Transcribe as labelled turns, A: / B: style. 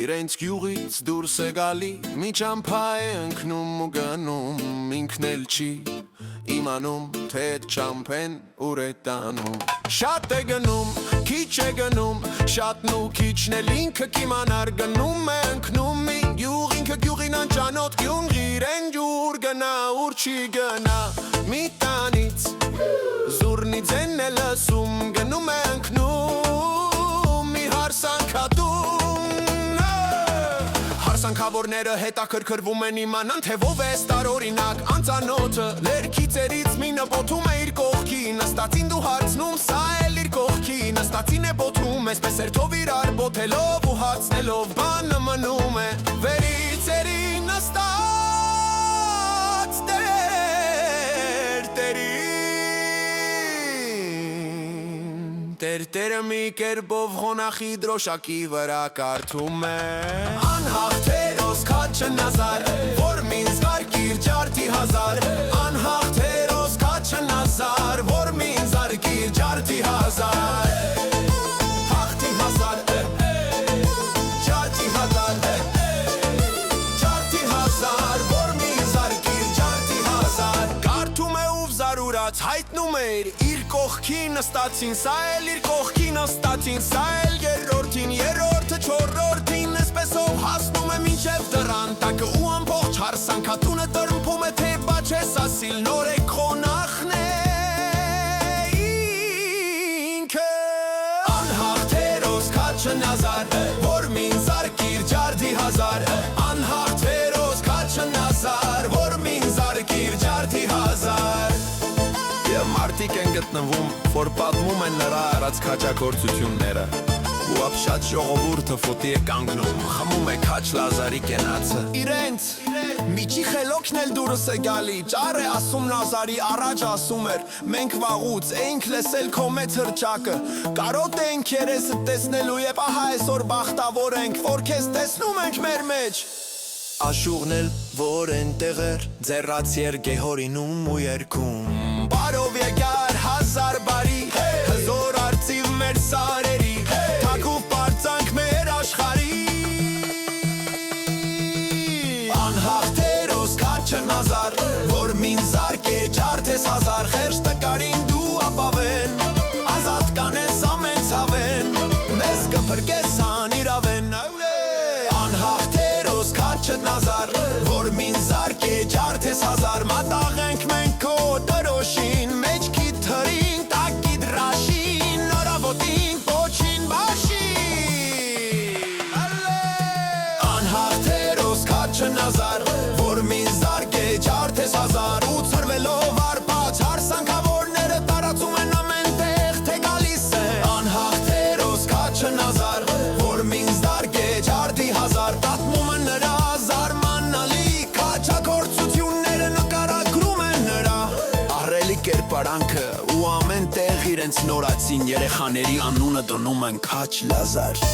A: իրենց գյուղից դուրս է գալի մի ճամփա է ընկնում ու գնում ինքն էլ չի իմանում թե ճամփեն ուր է տանում շատ է գնում քիչ է գնում շատն ու քիչն էլ ինքը կիմանար գնում է ընկնում մի գյուղ ինքը գյուղին անճանոթ գյուղ իրեն ջուր գնա ուր չի գնա մի տանից զուրնից են է լսում գնում է ընկնում մի հարսանքատուն հարսանքավորները հետաքրքրվում են իմանան թե ով է տարօրինակ անծանոթը ներքիցերից մի նպոթում է իր կողքի նստածին դու հարցնում սա էլ իր կողքի նստածին է բոթում այսպես երթով իրար բոթելով ու հարցնելով բանը մնում է վերիցերի նստած Տերը մի կերպով խոնախի դրոշակի վրա կարդում է Անհաղթերոս քաչն ազար որ մինձ արկիր ջարդի հազար Անհաղթերոս քաչն ազար որ մինձ արկիր ջարդի հազար Հաղթի հազար ջարդի հազար ջարդի հազար որ մինձ արկիր ջարդի հազար Կարդում է ու զարուրած հայտնում է իր կողքի նստածին սա էլ իր կողքի նստածին սա էլ երրորդին երրորդը չորրորդին այսպեսով հասնում է մինչև դռան տակը ու ամբողջ հարսանքատունը տրմփում է թե բա չես ասիլ նոր է խոնախն է ինքը անհաղթերոս քաչն ազար որ մինձ արկիր ջարդի հազար անհաղթերոս քաչն ազար որ մինձ արկիր ջարդի հազար Եվ մարդիկ են գտնվում, որ պատմում են նրա արած քաջագործությունները ու ապշած ժողովուրդը ֆոտի է կանգնում, խմում է քաչ Լազարի կենացը Իրենց միջի խելոքն էլ դուրս է գալի, ճար է ասում Լազարի առաջ ասում էր մենք վաղուց էինք լսել քո մեծ հրճակը կարոտ ենք երեսը տեսնելու և ահա այսօր բախտավոր ենք, որ քեզ տեսնում ենք մեր մեջ Աշուղն էլ որ ենտեղ էր, ձեռաց երգեհորինում ու երգում Բարով եկար հազար բարի, հզոր արծիվ մեր սարերի Թակուվ պարծանք մեր աշխարի Անհաղթերոս քաչն ազար, որ մինձ արկե ջարդես հազար Խերջ տկարին դու ապավեն, ազատ կանես ամեն ցավեն Մեզ կփրկես անիրավեն Անհաղթերոս քաչն ազար, որ մինձ արկե ջարդես հազար Մատաղ ենք մենք քո դրոշին, մեջքի թրին, տակի դրաշին Նորավոտին, պոչին, բաշին Անհաղթերոս քաչն ազար, որ մինձ արկե ջարդես հազար Ու ծրվելով արպաց հարսանքավորները տարածում են ամեն տեղ թե գալիս է Անհաղթերոս քաչն ազար, որ մինձ արկե ջարդի հազար Տատմում է նրա զարմանալի քաջագործությունները նկարագրում են նրա Ահռելի կերպարանքը ու ամեն տեղ իրենց նորացին երեխաների անունը դնում են քաչ Լազար